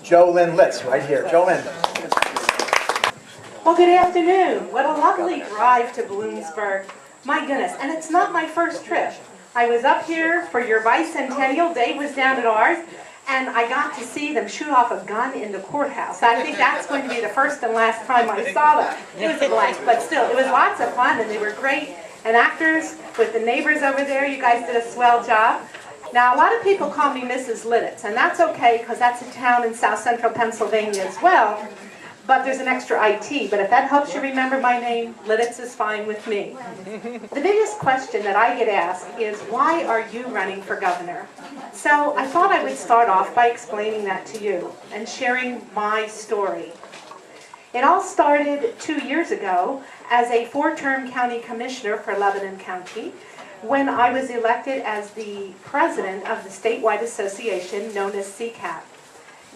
Jo Ellen Litz, right here. Jo Ellen. Well, good afternoon. What a lovely drive to Bloomsburg. My goodness, and it's not my first trip. I was up here for your bicentennial. Dave was down at ours, and I got to see them shoot off a gun in the courthouse. I think that's going to be the first and last time I saw them. It was a blank, but still, it was lots of fun, and they were great. And actors with the neighbors over there, you guys did a swell job. Now, a lot of people call me Mrs. Litz, and that's okay, because that's a town in south central Pennsylvania as well. But there's an extra IT, but if that helps you remember my name, Litz is fine with me. The biggest question that I get asked is, why are you running for governor? So I thought I would start off by explaining that to you and sharing my story. It all started 2 years ago as a 4-term county commissioner for Lebanon County when I was elected as the president of the statewide association known as CCAP.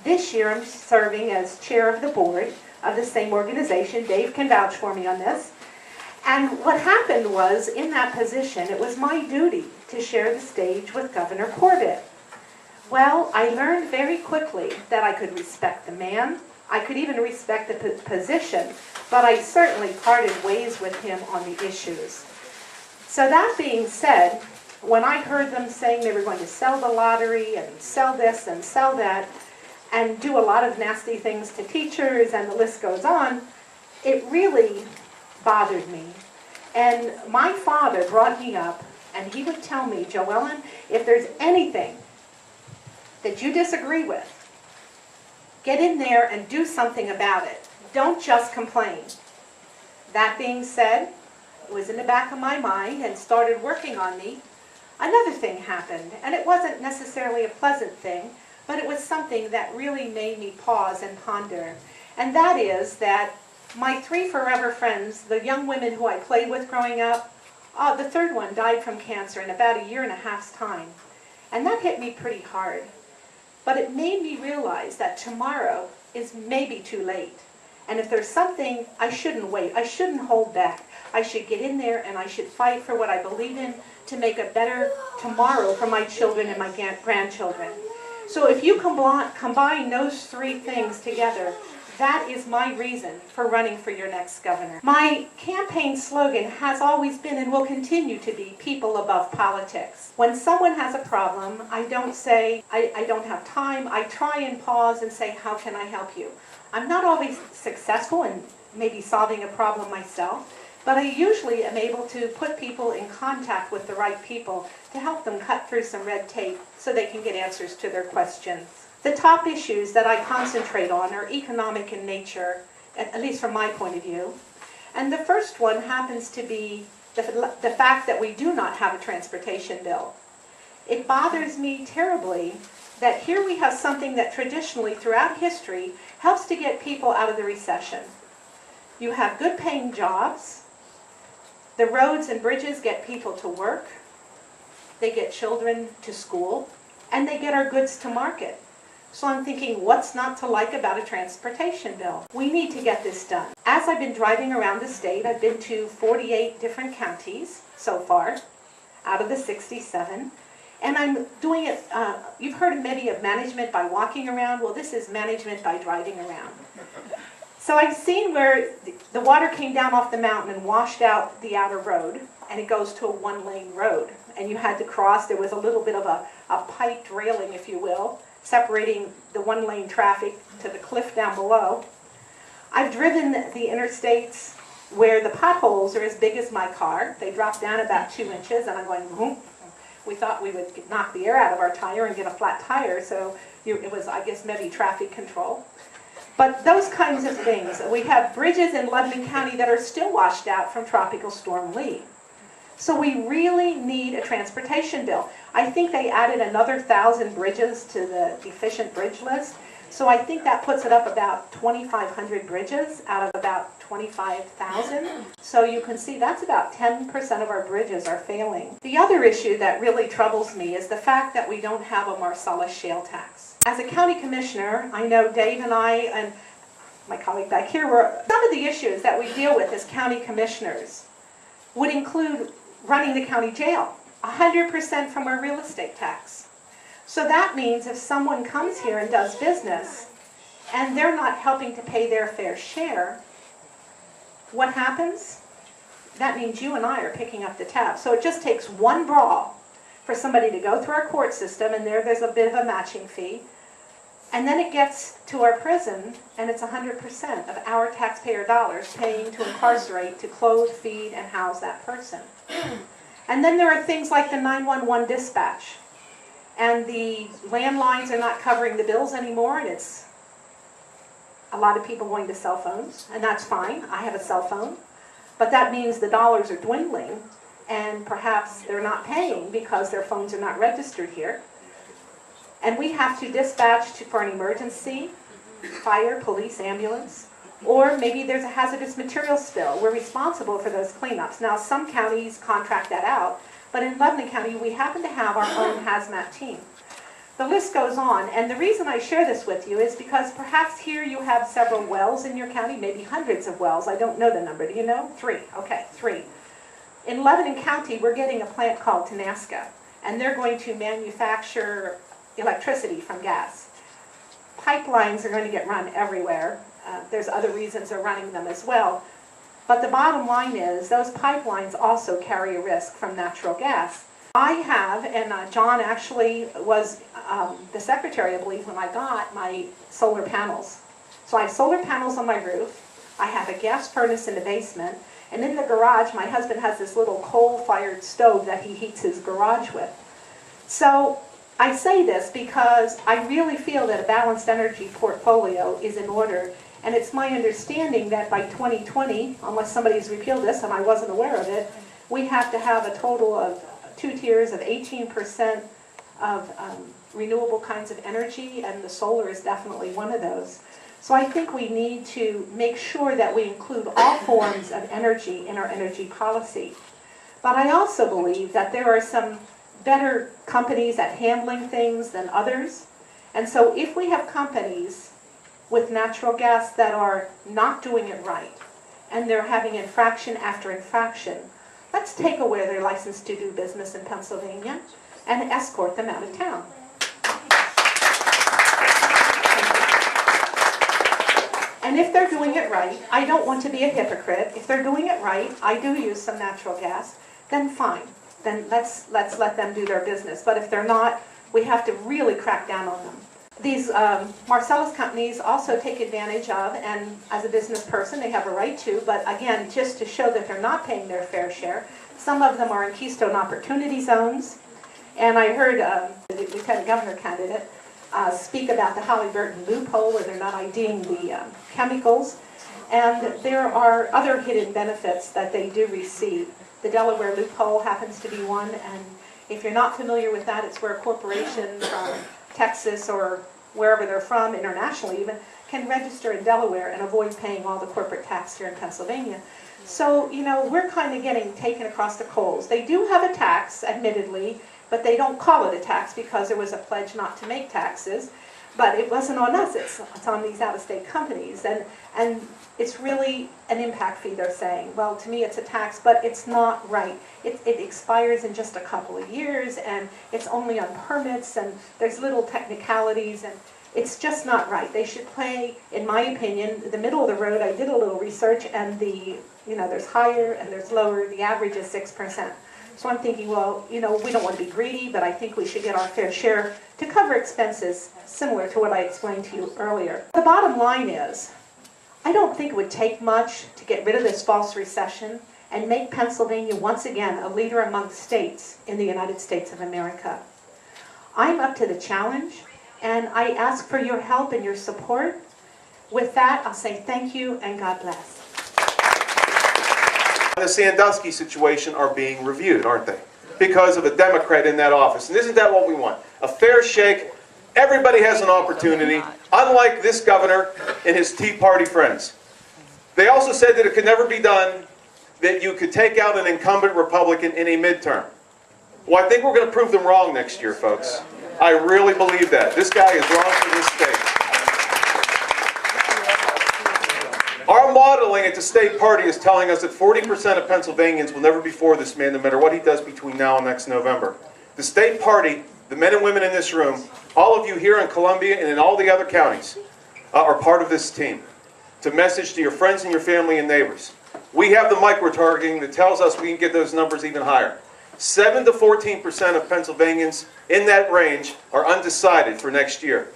This year I'm serving as chair of the board of the same organization. Dave can vouch for me on this. And what happened was, in that position, it was my duty to share the stage with Governor Corbett. Well, I learned very quickly that I could respect the man, I could even respect the position, but I certainly parted ways with him on the issues. So that being said, when I heard them saying they were going to sell the lottery and sell this and sell that, and do a lot of nasty things to teachers, and the list goes on, it really bothered me. And my father brought me up, and he would tell me, Jo Ellen, if there's anything that you disagree with, get in there and do something about it. Don't just complain. That being said, it was in the back of my mind and started working on me. Another thing happened, and it wasn't necessarily a pleasant thing, but it was something that really made me pause and ponder. And that is that my 3 forever friends, the young women who I played with growing up, the third one died from cancer in about 1.5 years' time. And that hit me pretty hard. But it made me realize that tomorrow is maybe too late. And if there's something, I shouldn't wait. I shouldn't hold back. I should get in there and I should fight for what I believe in to make a better tomorrow for my children and my grandchildren. So if you combine those 3 things together, that is my reason for running for your next governor. My campaign slogan has always been and will continue to be people above politics. When someone has a problem, I don't say, I don't have time. I try and pause and say, how can I help you? I'm not always successful in maybe solving a problem myself, but I usually am able to put people in contact with the right people to help them cut through some red tape so they can get answers to their questions. The top issues that I concentrate on are economic in nature, at least from my point of view. And the first one happens to be the fact that we do not have a transportation bill. It bothers me terribly that here we have something that traditionally throughout history helps to get people out of the recession. You have good paying jobs. The roads and bridges get people to work, they get children to school, and they get our goods to market. So I'm thinking, what's not to like about a transportation bill? We need to get this done. As I've been driving around the state, I've been to 48 different counties so far, out of the 67, and I'm doing it, you've heard maybe of management by walking around. Well, this is management by driving around. So I've seen where the water came down off the mountain and washed out the outer road, and it goes to a 1-lane road. And you had to cross, there was a little bit of a piped railing, if you will, separating the 1-lane traffic to the cliff down below. I've driven the interstates where the potholes are as big as my car. They drop down about 2 inches, and I'm going, whoop. We thought we would knock the air out of our tire and get a flat tire, so it was, I guess, maybe traffic control. But those kinds of things. We have bridges in Lebanon County that are still washed out from Tropical Storm Lee. So we really need a transportation bill. I think they added another 1,000 bridges to the efficient bridge list. So I think that puts it up about 2,500 bridges out of about 25,000. So you can see that's about 10% of our bridges are failing. The other issue that really troubles me is the fact that we don't have a Marcellus shale tax. As a county commissioner, I know Dave and I and my colleague back here, some of the issues that we deal with as county commissioners would include running the county jail, 100% from our real estate tax. So that means if someone comes here and does business, and they're not helping to pay their fair share, what happens? That means you and I are picking up the tab. So it just takes one brawl for somebody to go through our court system, and there's a bit of a matching fee. And then it gets to our prison, and it's 100% of our taxpayer dollars paying to incarcerate, to clothe, feed, and house that person. And then there are things like the 911 dispatch. And the landlines are not covering the bills anymore, and it's a lot of people going to cell phones, and that's fine. I have a cell phone. But that means the dollars are dwindling, and perhaps they're not paying because their phones are not registered here. And we have to dispatch for an emergency, fire, police, ambulance, or maybe there's a hazardous material spill. We're responsible for those cleanups. Now, some counties contract that out, but in Lebanon County, we happen to have our own hazmat team. The list goes on, and the reason I share this with you is because perhaps here you have several wells in your county, maybe hundreds of wells. I don't know the number. Do you know? 3. Okay, 3. In Lebanon County, we're getting a plant called Tenaska, and they're going to manufacture electricity from gas. Pipelines are going to get run everywhere. There's other reasons they're running them as well. But the bottom line is those pipelines also carry a risk from natural gas. I have, and John actually was the secretary, I believe, when I got my solar panels. So I have solar panels on my roof. I have a gas furnace in the basement. And in the garage, my husband has this little coal-fired stove that he heats his garage with. So I say this because I really feel that a balanced energy portfolio is in order. And it's my understanding that by 2020, unless somebody's repealed this and I wasn't aware of it, we have to have a total of 2 tiers of 18% of renewable kinds of energy, and the solar is definitely one of those. So I think we need to make sure that we include all forms of energy in our energy policy. But I also believe that there are some better companies at handling things than others. And so if we have companies with natural gas that are not doing it right, and they're having infraction after infraction, let's take away their license to do business in Pennsylvania and escort them out of town. And if they're doing it right, I don't want to be a hypocrite. If they're doing it right, I do use some natural gas, then fine. Then let's let them do their business. But if they're not, we have to really crack down on them. These Marcellus companies also take advantage of, and as a business person, they have a right to, but again, just to show that they're not paying their fair share. Some of them are in Keystone Opportunity Zones. And I heard the Lieutenant Governor candidate speak about the Halliburton loophole where they're not IDing the chemicals. And there are other hidden benefits that they do receive. The Delaware loophole happens to be one, and if you're not familiar with that, it's where a corporation from Texas or wherever they're from, internationally even, can register in Delaware and avoid paying all the corporate tax here in Pennsylvania. So, you know, we're kind of getting taken across the coals. They do have a tax, admittedly, but they don't call it a tax because there was a pledge not to make taxes. But it wasn't on us, it's on these out-of-state companies. And it's really an impact fee, they're saying. Well, to me it's a tax, but it's not right. It expires in just a couple of years, and it's only on permits, and there's little technicalities, and it's just not right. They should play, in my opinion, the middle of the road. I did a little research, and there's higher and there's lower. The average is 6%. So I'm thinking, well, we don't want to be greedy, but I think we should get our fair share to cover expenses similar to what I explained to you earlier. The bottom line is, I don't think it would take much to get rid of this false recession and make Pennsylvania once again a leader among states in the United States of America. I'm up to the challenge, and I ask for your help and your support. With that, I'll say thank you and God bless. The Sandusky situation are being reviewed, aren't they? Because of a Democrat in that office. And isn't that what we want? A fair shake. Everybody has an opportunity, unlike this governor and his Tea Party friends. They also said that it could never be done that you could take out an incumbent Republican in a midterm. Well, I think we're going to prove them wrong next year, folks. I really believe that. This guy is wrong for this state. Our modeling at the state party is telling us that 40% of Pennsylvanians will never be for this man, no matter what he does between now and next November. The state party, the men and women in this room, all of you here in Columbia and in all the other counties, are part of this team to message to your friends and your family and neighbors. We have the micro-targeting that tells us we can get those numbers even higher. 7 to 14% of Pennsylvanians in that range are undecided for next year.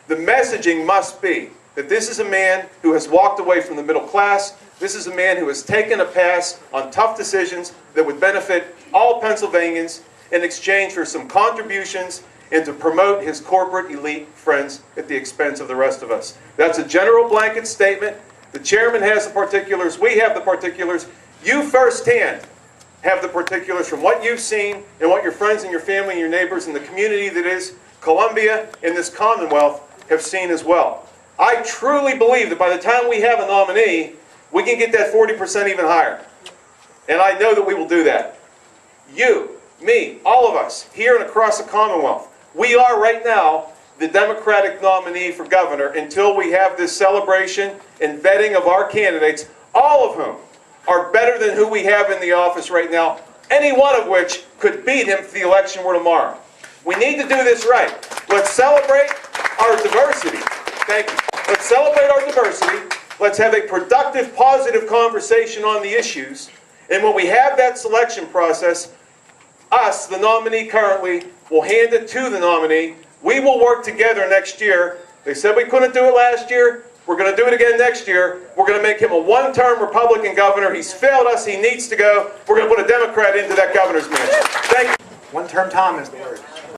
The messaging must be that this is a man who has walked away from the middle class. This is a man who has taken a pass on tough decisions that would benefit all Pennsylvanians in exchange for some contributions and to promote his corporate elite friends at the expense of the rest of us. That's a general blanket statement. The chairman has the particulars. We have the particulars. You firsthand have the particulars from what you've seen and what your friends and your family and your neighbors and the community that is Columbia and this Commonwealth have seen as well. I truly believe that by the time we have a nominee, we can get that 40% even higher. And I know that we will do that. You, me, all of us, here and across the Commonwealth, we are right now the Democratic nominee for governor until we have this celebration and vetting of our candidates, all of whom are better than who we have in the office right now, any one of which could beat him if the election were tomorrow. We need to do this right. Let's celebrate our diversity. Thank you. Let's celebrate our diversity. Let's have a productive, positive conversation on the issues. And when we have that selection process, us, the nominee currently, will hand it to the nominee. We will work together next year. They said we couldn't do it last year. We're going to do it again next year. We're going to make him a one-term Republican governor. He's failed us. He needs to go. We're going to put a Democrat into that governor's mansion. Thank you. One-term Tom is the word.